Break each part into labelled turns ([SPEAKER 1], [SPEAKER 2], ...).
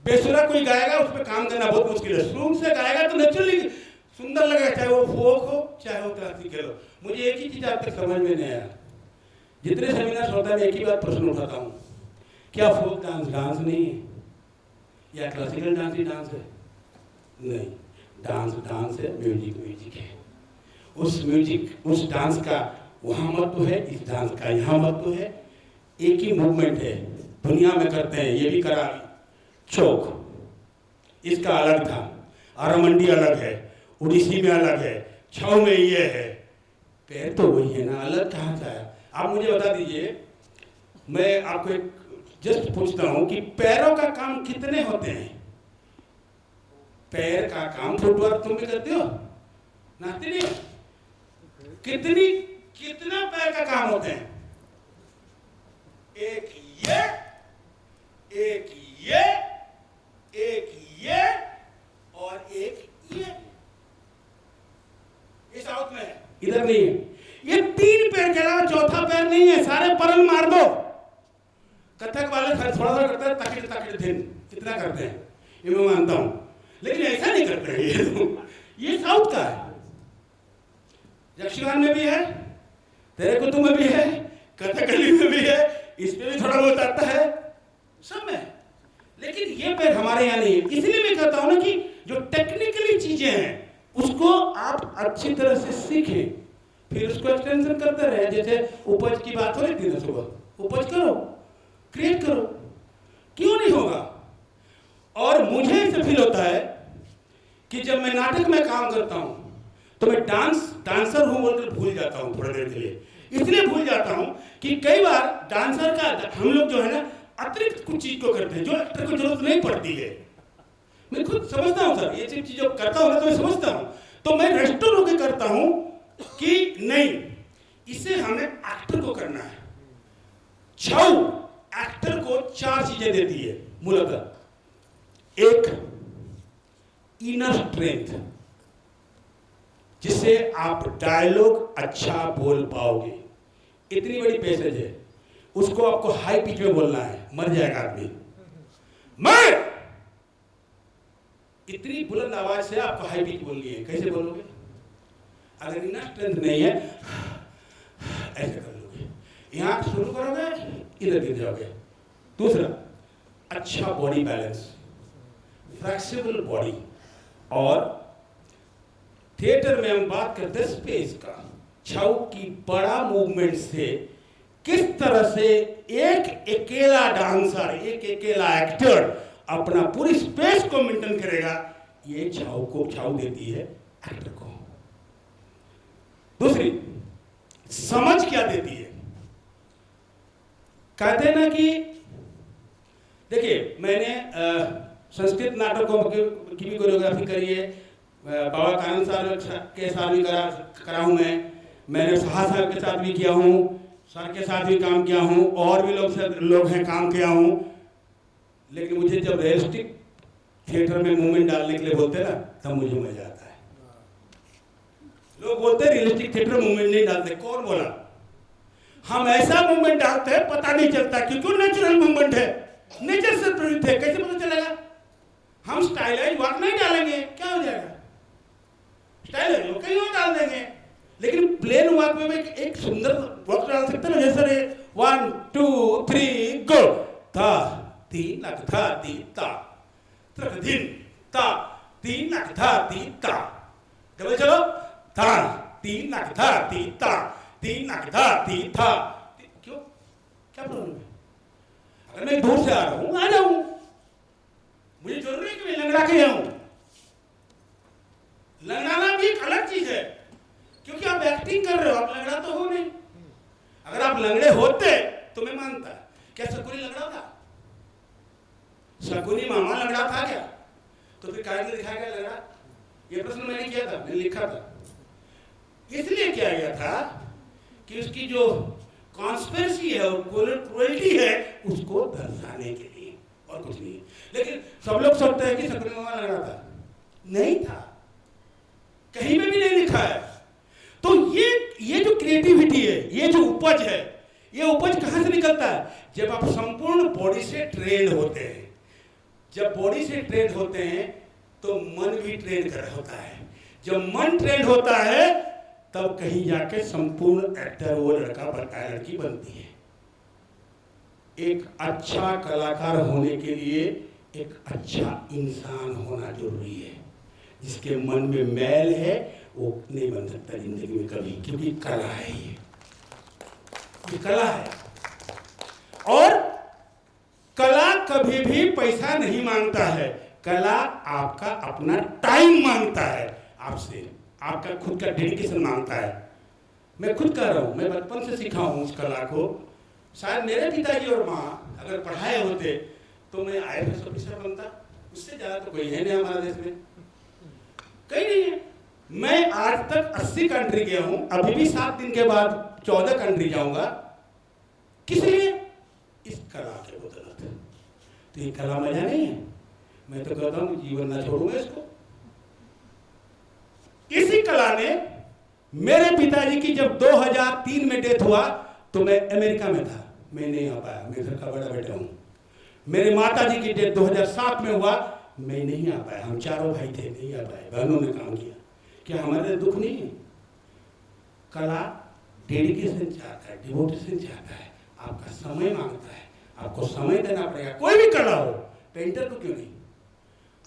[SPEAKER 1] बेसुरा कोई गाएगा उस पर काम करना बहुत मुश्किल है। सुर से गाएगा तो नेचुरली सुंदर लगेगा, चाहे वो फोक हो चाहे वो क्लासिकल हो। मुझे एक ही चीज आज तक समझ में नहीं आया, जितने सेमिनार होता है मैं एक ही बात प्रश्न उठाता हूँ, क्या फोक डांस डांस नहीं है या क्लासिकल डांस ही डांस है? नहीं, डांस डांस है, म्यूजिक म्यूजिक है। उस म्यूजिक उस डांस का वहाँ महत्व है, इस डांस का यहाँ महत्व है। एक ही मूवमेंट है, दुनिया में करते हैं, ये भी करा चौक इसका अलग था, आरामंडी अलग है, उड़ीसी में अलग है, छाव में ये है, पैर तो वही है ना, अलग कहाँ था? आप मुझे बता दीजिए, मैं आपको एक जस्ट पूछता हूँ कि पैरों का काम कितने होते हैं? पैर का काम फुटवर्क तुम भी करते हो, नाचते नहीं हो? कितना पैर का काम होते हैं? एक ये एक ये एक ये और एक ये साउथ में है, इधर नहीं है। ये 3 पैर के अलावा चौथा पैर नहीं है, सारे परन मार दो। कथक वाले थोड़ा सा करते हैं, ताकिट ताकिट दिन कितना करते हैं ये मैं मानता हूं, लेकिन ऐसा नहीं करते हैं। ये साउथ का है, यक्षगान में भी है, तेरे कुतुब में भी है, कथकली में भी है, इस पे भी थोड़ा बहुत आता है, सब में। लेकिन ये पैर हमारे यहाँ नहीं है। इसलिए मैं कहता हूं ना कि जो टेक्निकली चीजें हैं उसको आप अच्छी तरह से सीखें, फिर उसको एक्सटेंशन करते रहे। जैसे उपज की बात हो रही थी ना सुबह, उपज करो, क्रिएट करो, क्यों नहीं होगा? और मुझे ऐसे फील होता है कि जब मैं नाटक में काम करता हूं तो मैं डांसर हूं बोलकर भूल जाता हूं थोड़ी देर के लिए। इसलिए भूल जाता हूं कि कई बार डांसर का हम लोग जो है ना अतिरिक्त कुछ चीज को करते हैं जो एक्टर को जरूरत नहीं पड़ती है। मैं खुद समझता हूं सर, ये चीजों करता हूं ना तो मैं समझता हूं, तो मैं रेस्टोर होकर करता हूं कि नहीं, इसे हमें एक्टर को करना है। छाऊ एक्टर को 4 चीजें देती है मूलतः। एक, इनर स्ट्रेंथ, जिससे आप डायलॉग अच्छा बोल पाओगे। इतनी बड़ी पैसेज है, उसको आपको हाई पिच में बोलना है, मर जाएगा आदमी। मैं इतनी बुलंद आवाज से आपको हाई पिच बोलनी है, कैसे बोलोगे? अगर इनर स्ट्रेंथ नहीं है ऐसे कर लोगे, यहां शुरू करोगे इधर गिर जाओगे। दूसरा, अच्छा बॉडी बैलेंस, फ्लेक्सिबल बॉडी। और थिएटर में हम बात करते हैं स्पेस का, छाऊ की बड़ा मूवमेंट से किस तरह से एक अकेला डांसर, एक अकेला एक्टर अपना पूरी स्पेस को मेंटेन करेगा, ये छाऊ देती है एक्टर को। दूसरी, समझ क्या देती है? कहते हैं ना कि देखिए, मैंने संस्कृत नाटकों की भी कोरियोग्राफी करी है, बाबा कानन साहब के साथ भी करा हूं मैंने साहा साहब के साथ भी किया हूं, सर के साथ भी काम किया हूं, और भी लोग हैं काम किया हूं। लेकिन मुझे जब रियलिस्टिक थिएटर में मूवमेंट डालने के लिए बोलते हैं ना, तब मुझे मजा आता है। लोग बोलते हैं रियलिस्टिक थिएटर मूवमेंट नहीं डालते, कौन बोला? हम ऐसा मूवमेंट डालते हैं पता नहीं चलता, क्योंकि नेचुरल मूवमेंट है, नेचर से प्रेरित है, कैसे पता चलेगा? हम स्टाइलाइज वॉक नहीं डालेंगे, क्या हो जाएगा? स्टाइलाइज वो कहीं और डाल देंगे, लेकिन प्लेन वॉक में एक सुंदर वॉक डाल सकते हैं ना, जैसे 1 2 3 गो, था 3 लाख था 3 ता त्रक दिन ता 3 लाख था 3 ता, डबल चलो, था 3 लाख था 3 ता 3 लाख था 3 था। क्यों, क्या प्रॉब्लम है? अगर मैं दूर से आ रहा हूं, आ जाऊं, मुझे जरूरी है कि मैं लंगड़ा के जाऊं। लंगड़ाना भी एक अलग चीज है, क्योंकि आप एक्टिंग कर रहे हो, आप लंगड़ा तो हो नहीं। अगर आप लंगड़े होते तो मैं मानता, क्या शकुनी लंगड़ा था? शकुनी मामा लंगड़ा था क्या? तो फिर काहे दिखाया गया लंगड़ा? ये प्रश्न मैंने किया था, मैंने लिखा था। इसलिए किया गया था कि उसकी जो कॉन्स्पिरेसी है और क्रुएल्टी है उसको दर्शाने के लिए, और कुछ नहीं। लेकिन सब लोग सोचते हैं कि शकुनी मामा लंगड़ा था, नहीं था, कहीं में भी नहीं लिखा है। तो ये जो क्रिएटिविटी है, ये जो उपज है, ये उपज कहां से निकलता है? जब आप संपूर्ण बॉडी से ट्रेंड होते हैं। जब बॉडी से ट्रेन होते हैं तो मन भी ट्रेन कर होता है। जब मन ट्रेन होता है तब कहीं जाके संपूर्ण एक्टर वो लड़का बनता है, लड़की बनती है। एक अच्छा कलाकार होने के लिए एक अच्छा इंसान होना जरूरी है। जिसके मन में मैल है वो नहीं बन सकता जिंदगी में कभी, क्योंकि कला है ये कला है। और कला कभी भी पैसा नहीं मांगता है, कला आपका अपना टाइम मांगता है आपसे, आपका खुद का डेडिकेशन मांगता है। मैं खुद कर रहा हूँ, मैं बचपन से सीखा हूँ उस कला को। शायद मेरे पिताजी और माँ अगर पढ़ाए होते तो मैं IAS ऑफिसर बनता, उससे ज़्यादा तो कोई है नहीं हमारे देश में, कहीं नहीं है। मैं आज तक 80 कंट्री गया हूँ, अभी भी 7 दिन के बाद 14 कंट्री जाऊँगा। किस लिए? इस कला के बदौलत। तो ये कला मजा नहीं है? मैं तो कहता हूँ जीवन ना छोड़ूंगा इसको। इसी कला ने मेरे पिताजी की जब 2003 में डेथ हुआ तो मैं अमेरिका में था, मैं नहीं आ पाया, मैं घर का बड़ा बेटा हूँ। मेरे माता जी की डेथ 2007 में हुआ, मैं नहीं आ पाया, हम चारों भाई थे, नहीं आ पाए, बहनों ने काम किया। क्या हमारे दुख नहीं है? कला डेडिकेशन चाहता है, डिवोटेशन चाहता है, आपका समय मांगता है, आपको समय देना पड़ेगा। कोई भी कला हो, पेंटर को क्यों नहीं,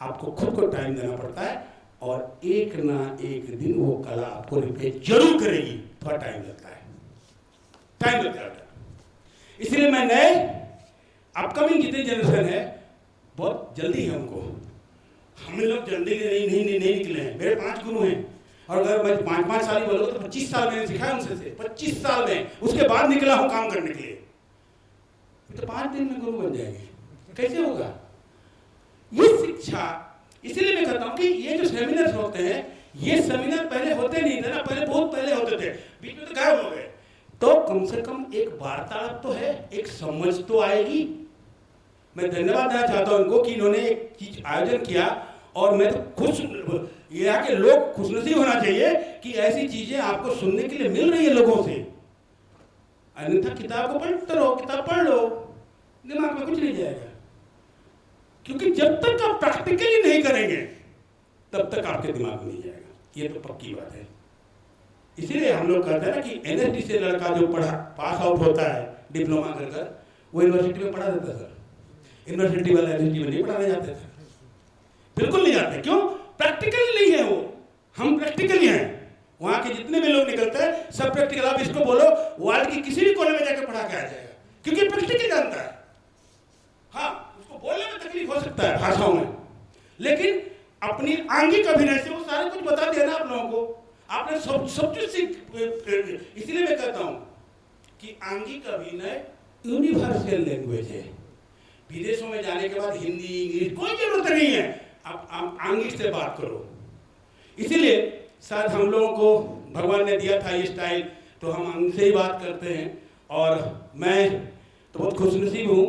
[SPEAKER 1] आपको खुद को टाइम देना पड़ता है। और एक ना एक दिन वो कला आपको रिप्ले जरूर करेगी, थोड़ा टाइम लगता है, टाइम लगता है। इसलिए मैं नए अपकमिंग जितनी जनरेशन है बहुत जल्दी है उनको, हम लोग जल्दी नहीं निकले हैं। मेरे 5 गुरु हैं और अगर मैं 5-5 साल ही बोलो तो 25 साल मैंने सिखाया उनसे से, 25 साल में, उसके बाद निकला हूँ काम करने के लिए। तो 5 दिन में गुरु बन जाएंगे, कैसे होगा ये शिक्षा? इसलिए मैं कहता हूँ कि ये जो सेमिनार होते हैं, ये सेमिनार पहले होते नहीं थे ना, पहले बहुत पहले होते थे, बीच में तो गायब हो गए। तो कम से कम एक वार्तालाप तो है, एक समझ तो आएगी। मैं धन्यवाद देना चाहता हूँ इनको कि इन्होंने एक चीज आयोजन किया, और मैं तो खुश, यहाँ के लोग खुशनसीब होना चाहिए कि ऐसी चीजें आपको सुनने के लिए मिल रही है लोगों से। अन्यथा किताब को पढ़ते रहो, किताब पढ़ लो, दिमाग में कुछ नहीं जाएगा। क्योंकि जब तक आप प्रैक्टिकली नहीं करेंगे तब तक आपके दिमाग में नहीं जाएगा, ये तो पक्की बात है। इसीलिए हम लोग कहते हैं ना कि NSD से लड़का जो पढ़ा पास आउट होता है डिप्लोमा कर कर, वो यूनिवर्सिटी में पढ़ा देता सर। यूनिवर्सिटी वाला NSD में नहीं पढ़ाने जाते थे, बिल्कुल नहीं जाते। क्यों? प्रैक्टिकल नहीं है वो, हम प्रैक्टिकली हैं। वहाँ के जितने भी लोग निकलते हैं सब प्रैक्टिकल। आप इसको बोलो वर्ल्ड की किसी भी कोने में जाकर पढ़ा के आ जाएगा, क्योंकि प्रैक्टिकल जानता है। हाँ, उसको बोलने में तकलीफ हो सकता है भाषाओं में, लेकिन अपनी आंगिक अभिनय से वो सारा कुछ बता दिया ना आप लोगों को। आपने सब चीज सीख। इसलिए मैं कहता हूं कि आंगिक अभिनय यूनिवर्सल लैंग्वेज है। विदेशों में जाने के बाद हिंदी इंग्लिश कोई जरूरत नहीं है, आप आंगिक से बात करो। इसीलिए शायद हम लोगों को भगवान ने दिया था ये स्टाइल, तो हम आंगिक से ही बात करते हैं। और मैं तो बहुत खुशनसीब हूँ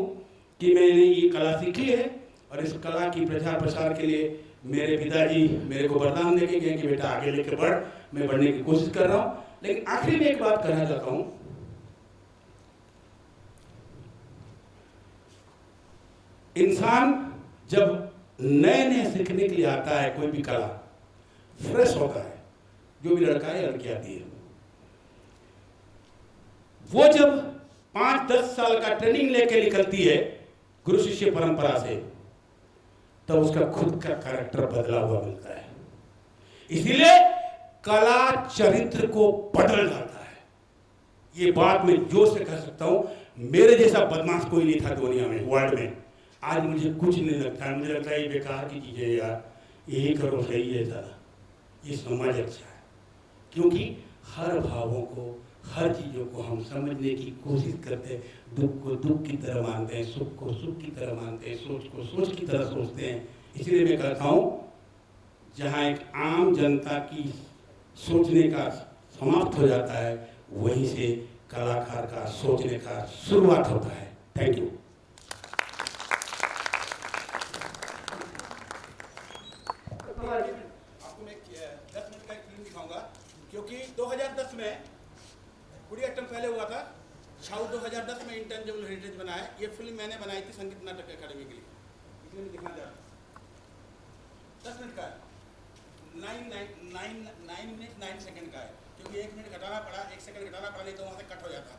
[SPEAKER 1] कि मैंने ये कला सीखी है, और इस कला की प्रचार प्रसार के लिए मेरे पिताजी मेरे को वरदान देके गए कि बेटा आगे लेके बढ़। मैं बढ़ने की कोशिश कर रहा हूँ। लेकिन आखिरी में एक बात कहना चाहता हूँ, इंसान जब नए नए सीखने के लिए आता है, कोई भी कला फ्रेश होता है, जो भी लड़का है लड़की आती है, वो जब 5-10 साल का ट्रेनिंग लेके निकलती है गुरु शिष्य परंपरा से, तब उसका खुद का कैरेक्टर बदला हुआ मिलता है। इसीलिए कला चरित्र को बदल जाता है। ये बात मैं जोर से कह सकता हूं, मेरे जैसा बदमाश कोई नहीं था दुनिया में, वर्ल्ड में। आज मुझे कुछ नहीं लगता है, मुझे लगता है ये बेकार की चीजें यार, यही करो, सही है सारा, ये समाज अच्छा है। क्योंकि हर भावों को, हर चीज़ों को हम समझने की कोशिश करते हैं। दुख को दुख की तरह मानते हैं, सुख को सुख की तरह मानते हैं, सोच को सोच की तरह सोचते हैं। इसलिए मैं कहता हूँ, जहाँ एक आम जनता की सोचने का समाप्त हो जाता है, वहीं से कलाकार का सोचने का शुरुआत होता है। Thank you. आपको मैं 10 मिनट का एक फिल्म दिखाऊंगा, क्योंकि 2010 में गुड़िया टन पहले हुआ था, साउथ 2010 में इंटेंजिबल हेरिटेज बना है। ये फिल्म मैंने बनाई थी संगीत नाटक अकादमी के लिए। मिनट दिखा दे, 10 मिनट का है, 9 मिनट 9 सेकंड का है, क्योंकि 1 मिनट घटाना पड़ा, 1 सेकंड घटाना पड़ा, नहीं तो वहाँ से कट हो जाता।